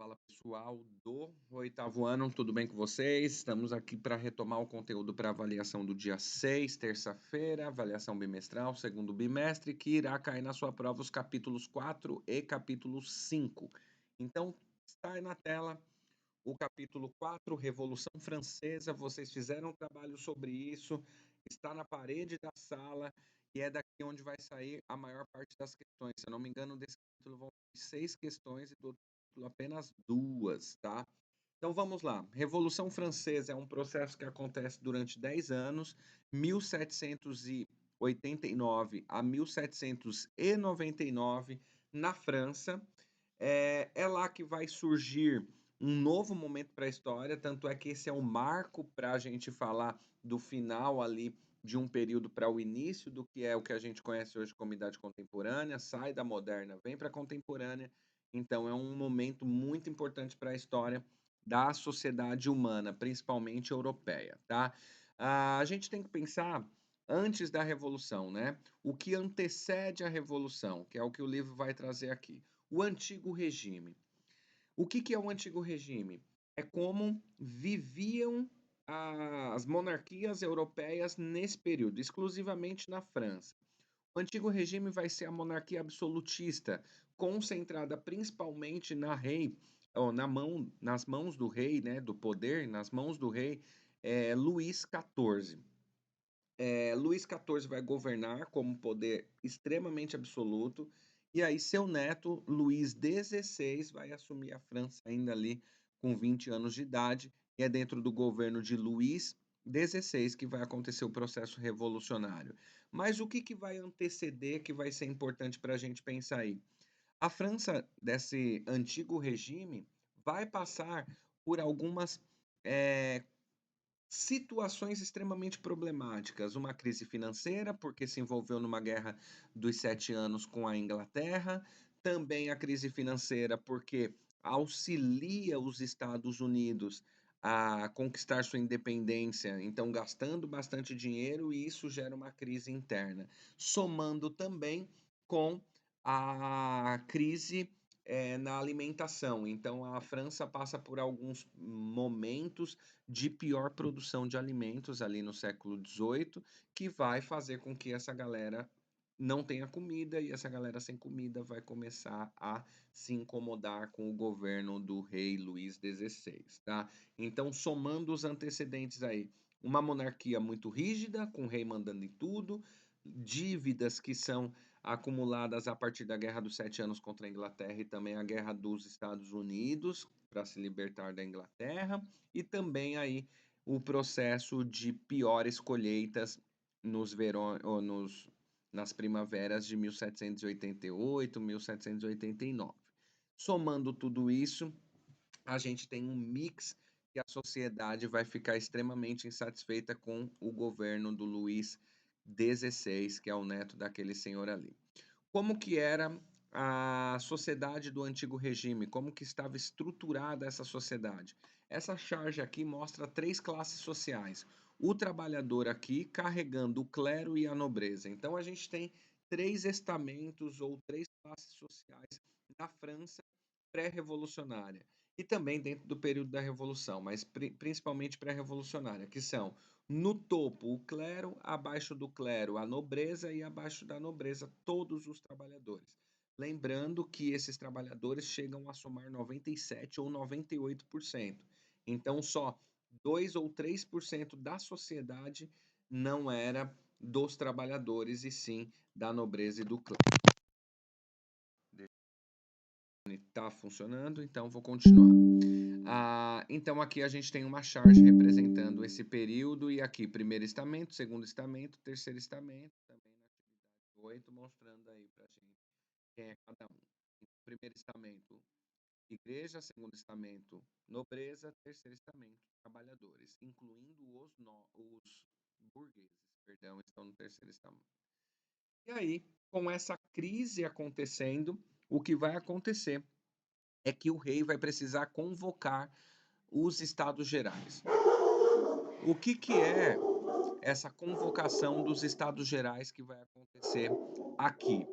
Fala pessoal do oitavo ano, tudo bem com vocês? Estamos aqui para retomar o conteúdo para avaliação do dia 6, terça-feira, avaliação bimestral, segundo bimestre, que irá cair na sua prova os capítulos 4 e capítulo 5. Então, está aí na tela o capítulo 4, Revolução Francesa. Vocês fizeram um trabalho sobre isso, está na parede da sala e é daqui onde vai sair a maior parte das questões. Se eu não me engano, desse capítulo vão ter 6 questões e do outro capítulo apenas 2, tá? Então vamos lá. Revolução Francesa é um processo que acontece durante 10 anos, 1789 a 1799, na França. É lá que vai surgir um novo momento para a história, tanto é que esse é o marco para a gente falar do final ali de um período para o início do que é o que a gente conhece hoje como idade contemporânea, sai da moderna, vem para a contemporânea. Então é um momento muito importante para a história da sociedade humana, principalmente europeia, tá? A gente tem que pensar antes da Revolução, né? O que antecede a Revolução, que é o que o livro vai trazer aqui. O Antigo Regime. O que é o Antigo Regime? É como viviam as monarquias europeias nesse período, exclusivamente na França. O Antigo Regime vai ser a monarquia absolutista, concentrada principalmente na rei, ou nas mãos do rei, né, do poder, nas mãos do rei Luís XIV. Luís XIV vai governar como poder extremamente absoluto, e aí seu neto, Luís XVI, vai assumir a França ainda ali com 20 anos de idade, e é dentro do governo de Luís XVI que vai acontecer o processo revolucionário. Mas o que vai anteceder, que vai ser importante para a gente pensar aí? A França, desse antigo regime, vai passar por algumas eh, situações extremamente problemáticas. Uma crise financeira, porque se envolveu numa guerra dos 7 anos com a Inglaterra. Também a crise financeira, porque auxilia os Estados Unidos a conquistar sua independência, então gastando bastante dinheiro, e isso gera uma crise interna. Somando também com a crise na alimentação. Então, a França passa por alguns momentos de pior produção de alimentos ali no século XVIII, que vai fazer com que essa galera não tenha comida, e essa galera sem comida vai começar a se incomodar com o governo do rei Luís XVI, tá? Então, somando os antecedentes aí, uma monarquia muito rígida, com o rei mandando em tudo, dívidas que são acumuladas a partir da Guerra dos 7 Anos contra a Inglaterra e também a Guerra dos Estados Unidos para se libertar da Inglaterra, e também aí o processo de piores colheitas nos verões, ou nas primaveras de 1788, 1789. Somando tudo isso, a gente tem um mix que a sociedade vai ficar extremamente insatisfeita com o governo do Luís XVI, que é o neto daquele senhor ali. Como que era a sociedade do antigo regime? Como que estava estruturada essa sociedade? Essa charge aqui mostra 3 classes sociais. O trabalhador aqui carregando o clero e a nobreza. Então a gente tem 3 estamentos ou 3 classes sociais na França pré-revolucionária. E também dentro do período da Revolução, mas principalmente pré-revolucionária, que são no topo o clero, abaixo do clero a nobreza e abaixo da nobreza todos os trabalhadores. Lembrando que esses trabalhadores chegam a somar 97 ou 98%. Então só 2 ou 3% da sociedade não era dos trabalhadores, e sim da nobreza e do clero. Está funcionando, então vou continuar. Então aqui a gente tem uma charge representando esse período, e aqui primeiro estamento, segundo estamento, terceiro estamento, também na atividade 8, mostrando aí pra gente quem é cada um. Primeiro estamento, igreja; segundo estamento, nobreza; terceiro estamento, trabalhadores, incluindo os burgueses, perdão, estão no terceiro estamento. E aí, com essa crise acontecendo, o que vai acontecer é que o rei vai precisar convocar os Estados Gerais. O que é essa convocação dos Estados Gerais que vai acontecer aqui?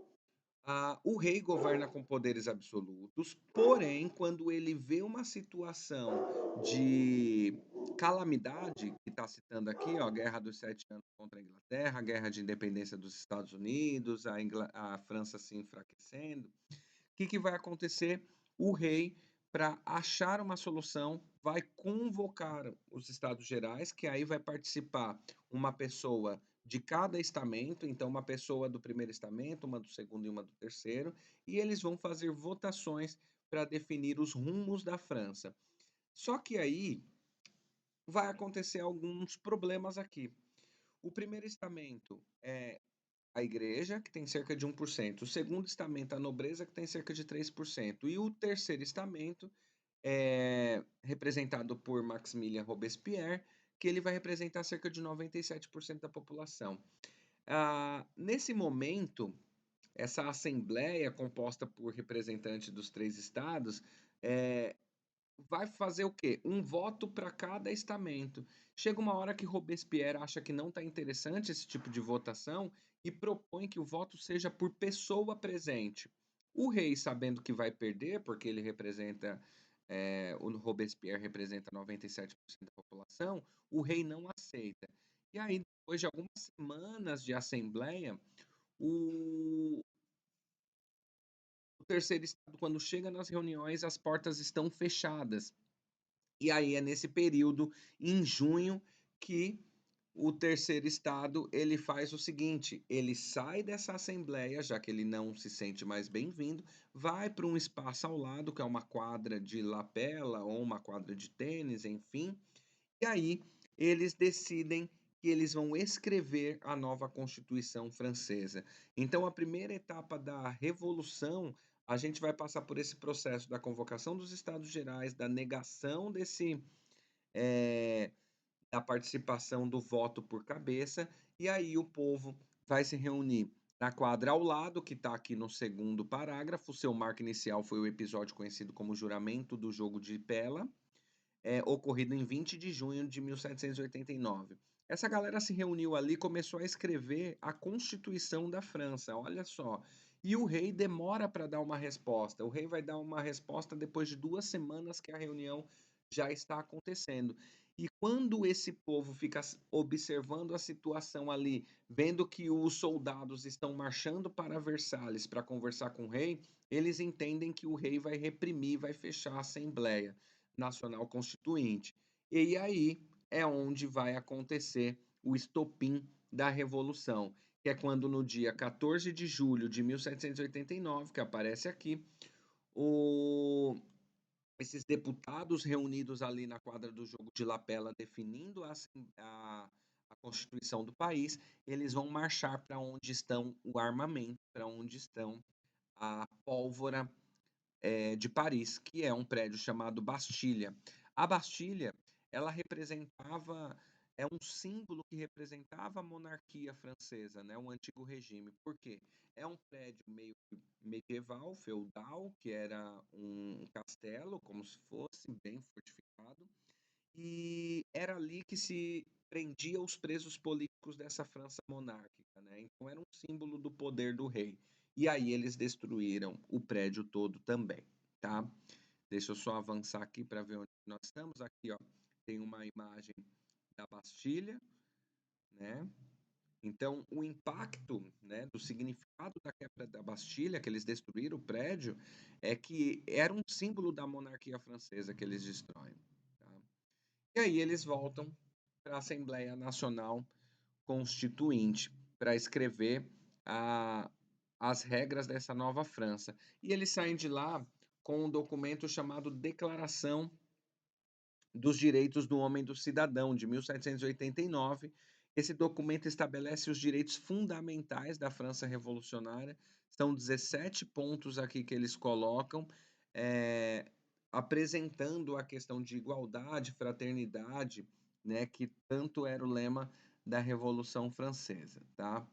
O rei governa com poderes absolutos, porém, quando ele vê uma situação de calamidade, que está citando aqui, ó, Guerra dos Sete Anos contra a Inglaterra, Guerra de Independência dos Estados Unidos, a França se enfraquecendo, que vai acontecer? O rei, para achar uma solução, vai convocar os Estados Gerais, que aí vai participar uma pessoa de cada estamento, então uma pessoa do primeiro estamento, uma do segundo e uma do terceiro, e eles vão fazer votações para definir os rumos da França. Só que aí vai acontecer alguns problemas aqui. O primeiro estamento é a igreja, que tem cerca de 1%. O segundo estamento, a nobreza, que tem cerca de 3%. E o terceiro estamento é representado por Maximilien Robespierre, que ele vai representar cerca de 97% da população. Nesse momento, essa assembleia composta por representantes dos três estados é, vai fazer o quê? Um voto para cada estamento. Chega uma hora que Robespierre acha que não está interessante esse tipo de votação e propõe que o voto seja por pessoa presente. O rei, sabendo que vai perder, porque ele representa, o Robespierre representa 97% da população, o rei não aceita. E aí, depois de algumas semanas de assembleia, o, o terceiro estado, quando chega nas reuniões, as portas estão fechadas. E aí é nesse período, em junho, que o terceiro estado ele faz o seguinte: ele sai dessa assembleia, já que ele não se sente mais bem-vindo, vai para um espaço ao lado, que é uma quadra de lapela ou uma quadra de tênis, enfim, e aí eles decidem que eles vão escrever a nova Constituição Francesa. Então, a primeira etapa da Revolução, a gente vai passar por esse processo da convocação dos Estados Gerais, da negação eh, da participação do voto por cabeça, e aí o povo vai se reunir na quadra ao lado, que está aqui no segundo parágrafo. O seu marco inicial foi o episódio conhecido como Juramento do Jogo de Pela, ocorrido em 20 de junho de 1789. Essa galera se reuniu ali e começou a escrever a Constituição da França, olha só. E o rei demora para dar uma resposta. O rei vai dar uma resposta depois de 2 semanas que a reunião já está acontecendo. E quando esse povo fica observando a situação ali, vendo que os soldados estão marchando para Versalhes para conversar com o rei, eles entendem que o rei vai reprimir, vai fechar a Assembleia Nacional Constituinte. E aí é onde vai acontecer o estopim da Revolução, que é quando no dia 14 de julho de 1789, que aparece aqui, o, esses deputados reunidos ali na quadra do jogo de lapela definindo a Constituição do país, eles vão marchar para onde estão o armamento, para onde estão a pólvora de Paris, que é um prédio chamado Bastilha. A Bastilha, ela representava, é um símbolo que representava a monarquia francesa, né, o antigo regime. Por quê? É um prédio meio que medieval, feudal, que era um castelo, como se fosse, bem fortificado, e era ali que se prendia os presos políticos dessa França monárquica, né? Então era um símbolo do poder do rei. E aí eles destruíram o prédio todo também, tá? Deixa eu só avançar aqui para ver onde nós estamos. Aqui, ó, tem uma imagem da Bastilha, né? Então, o impacto, né, do significado da quebra da Bastilha, que eles destruíram o prédio, é que era um símbolo da monarquia francesa que eles destroem, tá? E aí eles voltam para a Assembleia Nacional Constituinte para escrever a, as regras dessa nova França. E eles saem de lá com um documento chamado Declaração dos Direitos do Homem e do Cidadão, de 1789. Esse documento estabelece os direitos fundamentais da França revolucionária. São 17 pontos aqui que eles colocam, é, apresentando a questão de igualdade, fraternidade, né, que tanto era o lema da Revolução Francesa, tá?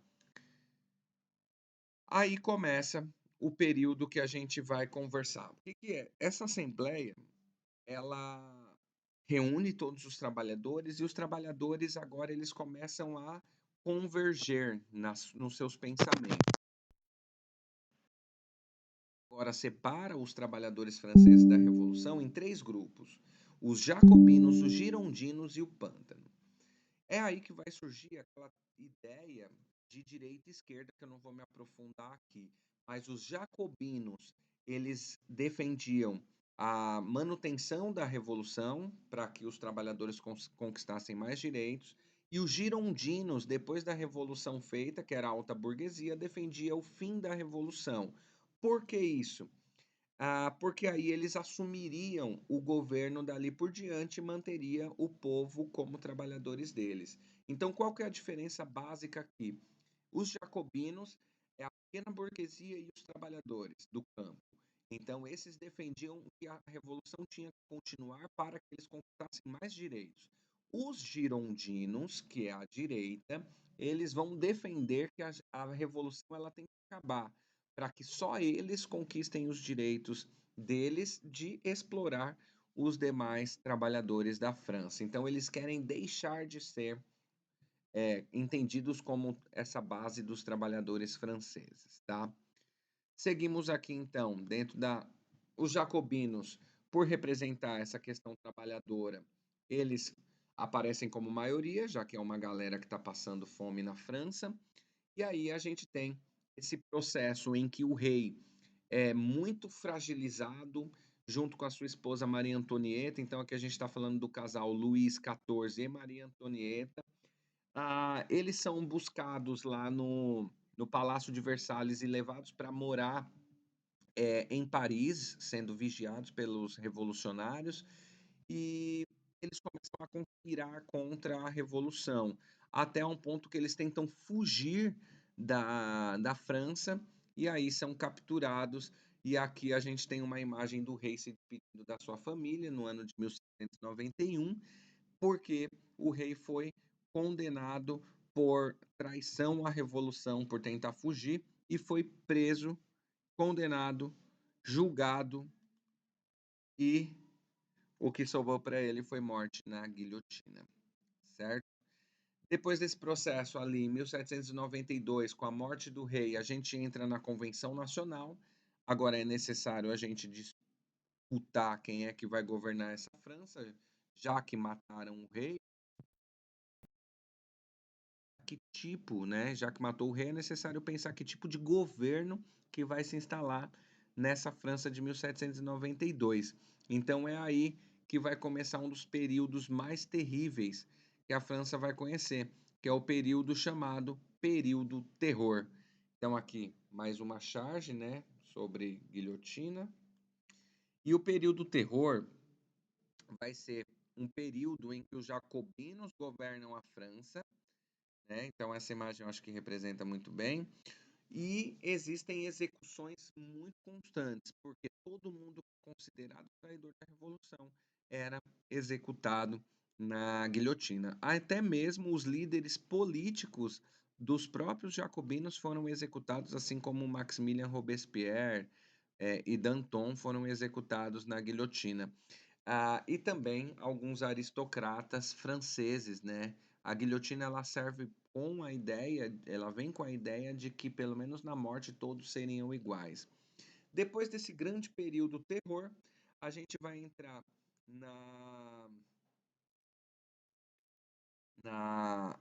Aí começa o período que a gente vai conversar. O que é? Essa assembleia, ela reúne todos os trabalhadores e os trabalhadores agora eles começam a converger nos seus pensamentos. agora separa os trabalhadores franceses da Revolução em três grupos: os jacobinos, os girondinos e o pântano. É aí que vai surgir aquela ideia de direita e esquerda, que eu não vou me aprofundar aqui. Mas os jacobinos, eles defendiam a manutenção da revolução para que os trabalhadores conquistassem mais direitos. E os girondinos, depois da revolução feita, que era a alta burguesia, defendia o fim da revolução. Por que isso? Porque aí eles assumiriam o governo dali por diante e manteria o povo como trabalhadores deles. Então, qual que é a diferença básica aqui? Os jacobinos é a pequena burguesia e os trabalhadores do campo. Então, esses defendiam que a revolução tinha que continuar para que eles conquistassem mais direitos. Os girondinos, que é a direita, eles vão defender que a revolução ela tem que acabar, para que só eles conquistem os direitos deles de explorar os demais trabalhadores da França. Então, eles querem deixar de ser entendidos como essa base dos trabalhadores franceses, tá? Seguimos aqui então, dentro da os jacobinos, por representar essa questão trabalhadora, eles aparecem como maioria, já que é uma galera que está passando fome na França. E aí a gente tem esse processo em que o rei é muito fragilizado, junto com a sua esposa Maria Antonieta. Então aqui a gente está falando do casal Luís XIV e Maria Antonieta. Eles são buscados lá no Palácio de Versalhes e levados para morar em Paris, sendo vigiados pelos revolucionários, e eles começam a conspirar contra a revolução, até um ponto que eles tentam fugir da França, e aí são capturados. E aqui a gente tem uma imagem do rei se despedindo da sua família no ano de 1791, porque o rei foi condenado por traição à revolução, por tentar fugir, e foi preso, condenado, julgado, e o que sobrou para ele foi morte na guilhotina, certo? Depois desse processo ali, em 1792, com a morte do rei, a gente entra na Convenção Nacional. Agora é necessário a gente disputar quem é que vai governar essa França, já que mataram o rei. Que tipo, né? Já que matou o rei, é necessário pensar que tipo de governo que vai se instalar nessa França de 1792. Então é aí que vai começar um dos períodos mais terríveis que a França vai conhecer, que é o período chamado período terror. Então aqui mais uma charge, né, sobre guilhotina. E o período terror vai ser um período em que os jacobinos governam a França, né? Então essa imagem eu acho que representa muito bem. E existem execuções muito constantes, porque todo mundo considerado traidor da Revolução era executado na guilhotina. Até mesmo os líderes políticos dos próprios jacobinos foram executados, assim como Maximilien Robespierre e Danton foram executados na guilhotina. E também alguns aristocratas franceses, né? A guilhotina ela serve com a ideia, ela vem com a ideia de que pelo menos na morte todos seriam iguais. Depois desse grande período terror, a gente vai entrar na,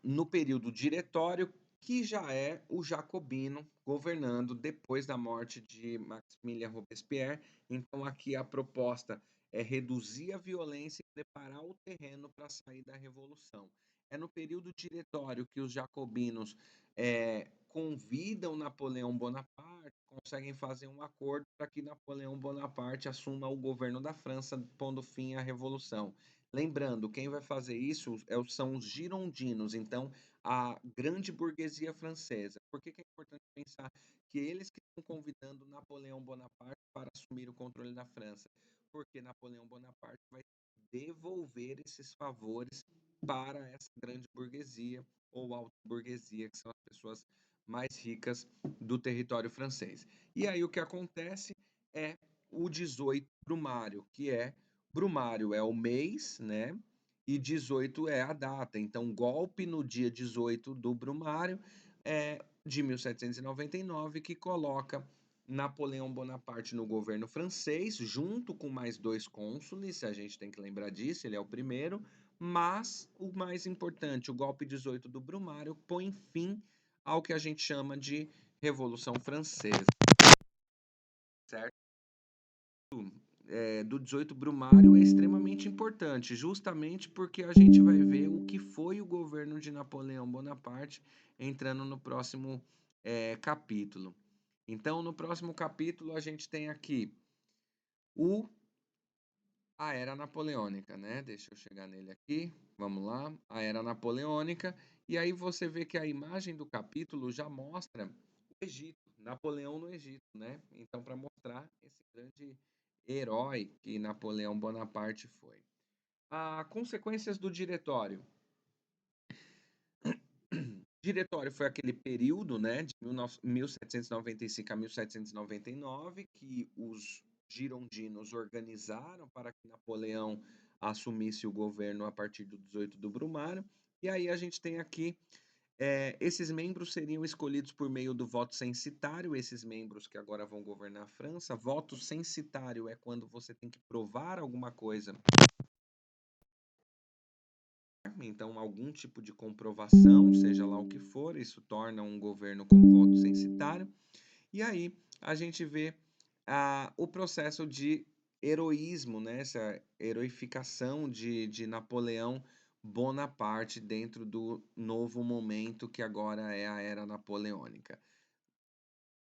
no período diretório, que já é o jacobino governando depois da morte de Maximilien Robespierre. Então aqui a proposta é reduzir a violência e preparar o terreno para sair da revolução. É no período diretório que os jacobinos convidam Napoleão Bonaparte, conseguem fazer um acordo para que Napoleão Bonaparte assuma o governo da França, pondo fim à revolução. Lembrando, quem vai fazer isso são os girondinos, então a grande burguesia francesa. Por que é importante pensar que eles que estão convidando Napoleão Bonaparte para assumir o controle da França? Porque Napoleão Bonaparte vai devolver esses favores para essa grande burguesia ou alta burguesia, que são as pessoas mais ricas do território francês. E aí o que acontece é o 18 Brumário, que é Brumário é o mês, né? E 18 é a data. Então, golpe no dia 18 do Brumário de 1799 que coloca Napoleão Bonaparte no governo francês, junto com mais dois cônsules, a gente tem que lembrar disso, ele é o primeiro, mas o mais importante, o golpe 18 do Brumário, põe fim ao que a gente chama de Revolução Francesa, certo? Do 18 Brumário é extremamente importante, justamente porque a gente vai ver o que foi o governo de Napoleão Bonaparte entrando no próximo capítulo. Então, no próximo capítulo, a gente tem aqui o a Era Napoleônica, né? Deixa eu chegar nele aqui. Vamos lá. A Era Napoleônica. E aí você vê que a imagem do capítulo já mostra o Egito, Napoleão no Egito, né? Então, para mostrar esse grande herói que Napoleão Bonaparte foi. As consequências do diretório. Diretório foi aquele período, né, de 1795 a 1799, que os girondinos organizaram para que Napoleão assumisse o governo a partir do 18 do Brumário. E aí a gente tem aqui, esses membros seriam escolhidos por meio do voto censitário, esses membros que agora vão governar a França. Voto censitário é quando você tem que provar alguma coisa, então algum tipo de comprovação, seja lá o que for, isso torna um governo com voto censitário. E aí a gente vê o processo de heroísmo, né? Essa heroificação de Napoleão Bonaparte dentro do novo momento que agora é a Era Napoleônica.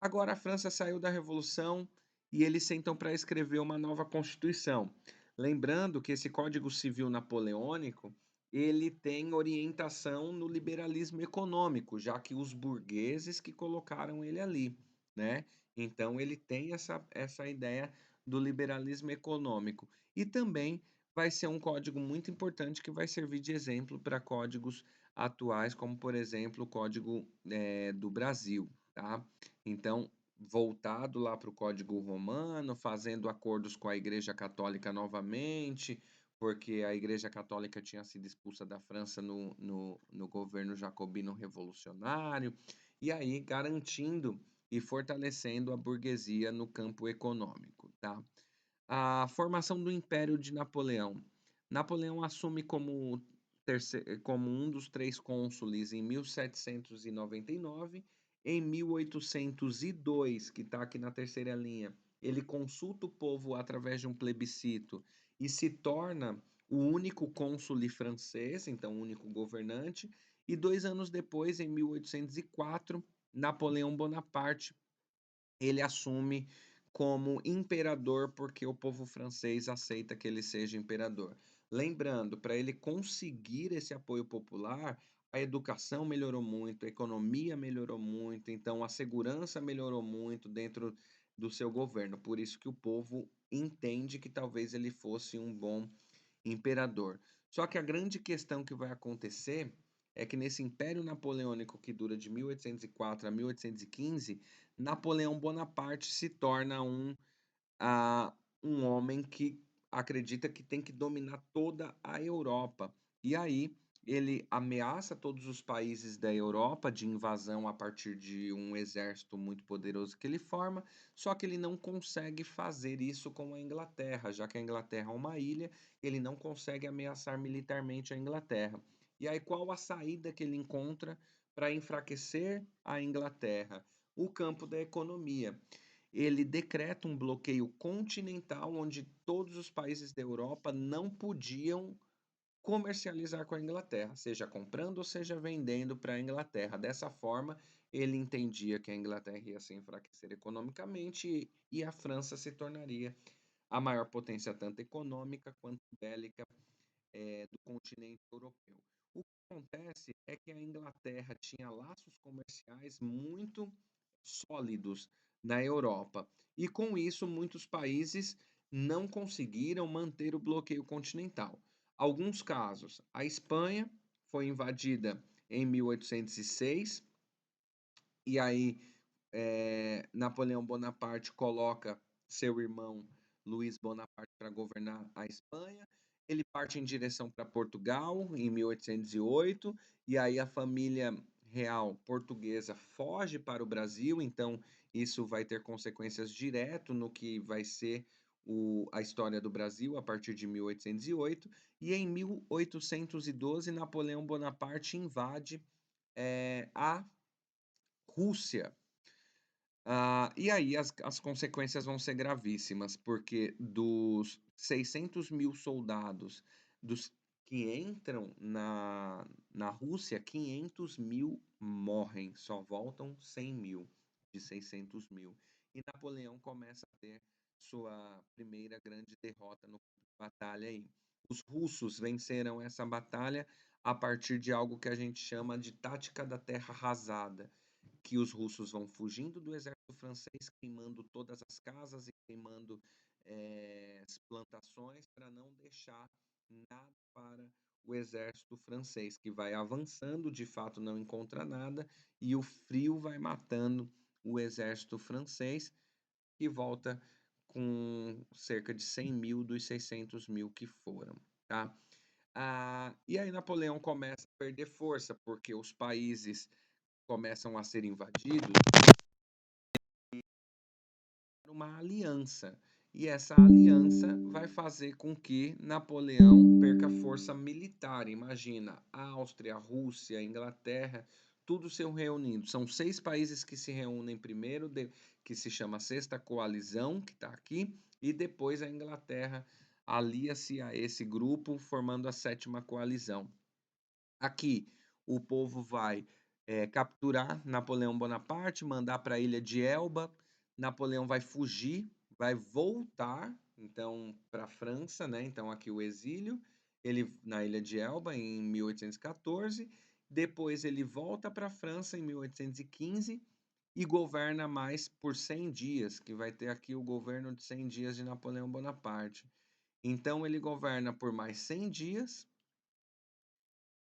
Agora a França saiu da Revolução e eles sentam para escrever uma nova Constituição. Lembrando que esse Código Civil Napoleônico, ele tem orientação no liberalismo econômico, já que os burgueses que colocaram ele ali, né? Então ele tem essa ideia do liberalismo econômico. E também vai ser um código muito importante que vai servir de exemplo para códigos atuais, como por exemplo o Código do Brasil, tá? Então, voltado lá para o Código Romano, fazendo acordos com a Igreja Católica novamente, porque a Igreja Católica tinha sido expulsa da França no governo jacobino revolucionário, e aí garantindo e fortalecendo a burguesia no campo econômico, tá? A formação do Império de Napoleão. Napoleão assume como um dos três cônsules em 1799. Em 1802, que está aqui na terceira linha, ele consulta o povo através de um plebiscito e se torna o único cônsule francês, então o único governante. E 2 anos depois, em 1804, Napoleão Bonaparte ele assume como imperador porque o povo francês aceita que ele seja imperador. Lembrando, para ele conseguir esse apoio popular, a educação melhorou muito, a economia melhorou muito, então a segurança melhorou muito dentro do seu governo. Por isso que o povo entende que talvez ele fosse um bom imperador. Só que a grande questão que vai acontecer é que nesse Império Napoleônico que dura de 1804 a 1815, Napoleão Bonaparte se torna um homem que acredita que tem que dominar toda a Europa. E aí ele ameaça todos os países da Europa de invasão a partir de um exército muito poderoso que ele forma, só que ele não consegue fazer isso com a Inglaterra, já que a Inglaterra é uma ilha, ele não consegue ameaçar militarmente a Inglaterra. E aí qual a saída que ele encontra para enfraquecer a Inglaterra? O campo da economia. Ele decreta um bloqueio continental onde todos os países da Europa não podiam comercializar com a Inglaterra, seja comprando ou seja vendendo para a Inglaterra. Dessa forma, ele entendia que a Inglaterra ia se enfraquecer economicamente e a França se tornaria a maior potência tanto econômica quanto bélica do continente europeu. O que acontece é que a Inglaterra tinha laços comerciais muito sólidos na Europa. E com isso, muitos países não conseguiram manter o bloqueio continental. Alguns casos, a Espanha foi invadida em 1806, e aí Napoleão Bonaparte coloca seu irmão Luís Bonaparte para governar a Espanha. Ele parte em direção para Portugal em 1808, e aí a família real portuguesa foge para o Brasil, então isso vai ter consequências direto no que vai ser a história do Brasil a partir de 1808, e em 1812 Napoleão Bonaparte invade a Rússia. E aí as consequências vão ser gravíssimas, porque dos 600 mil soldados dos que entram na Rússia, 500 mil morrem, só voltam 100 mil de 600 mil. E Napoleão começa a ter sua primeira grande derrota no batalha aí. Os russos venceram essa batalha a partir de algo que a gente chama de tática da terra arrasada, que os russos vão fugindo do exército francês, queimando todas as casas e queimando as plantações para não deixar nada para o exército francês, que vai avançando, de fato não encontra nada, e o frio vai matando o exército francês, que volta com cerca de 100 mil dos 600 mil que foram, tá? E aí Napoleão começa a perder força, porque os países começam a ser invadidos, uma aliança. E essa aliança vai fazer com que Napoleão perca força militar. Imagina, a Áustria, a Rússia, a Inglaterra, tudo se reunindo. São 6 países que se reúnem primeiro, que se chama Sexta Coalizão, que está aqui, e depois a Inglaterra alia-se a esse grupo, formando a Sétima Coalizão. Aqui, o povo vai capturar Napoleão Bonaparte, mandar para a ilha de Elba. Napoleão vai fugir, vai voltar, então, para a França, né? Então, aqui o exílio, ele na ilha de Elba, em 1814. Depois, ele volta para a França, em 1815, e governa mais por 100 dias, que vai ter aqui o governo de 100 dias de Napoleão Bonaparte. Então, ele governa por mais 100 dias,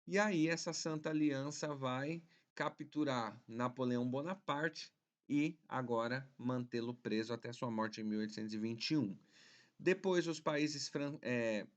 e aí essa Santa Aliança vai capturar Napoleão Bonaparte e agora mantê-lo preso até sua morte em 1821. Depois os países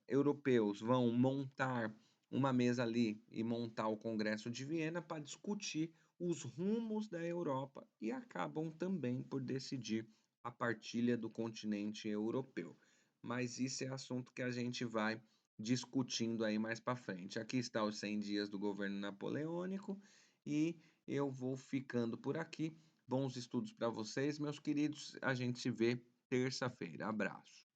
europeus vão montar uma mesa ali e montar o Congresso de Viena para discutir os rumos da Europa e acabam também por decidir a partilha do continente europeu. Mas isso é assunto que a gente vai discutindo aí mais para frente. Aqui está os 100 dias do governo napoleônico e eu vou ficando por aqui. Bons estudos para vocês, meus queridos. A gente se vê terça-feira. Abraço.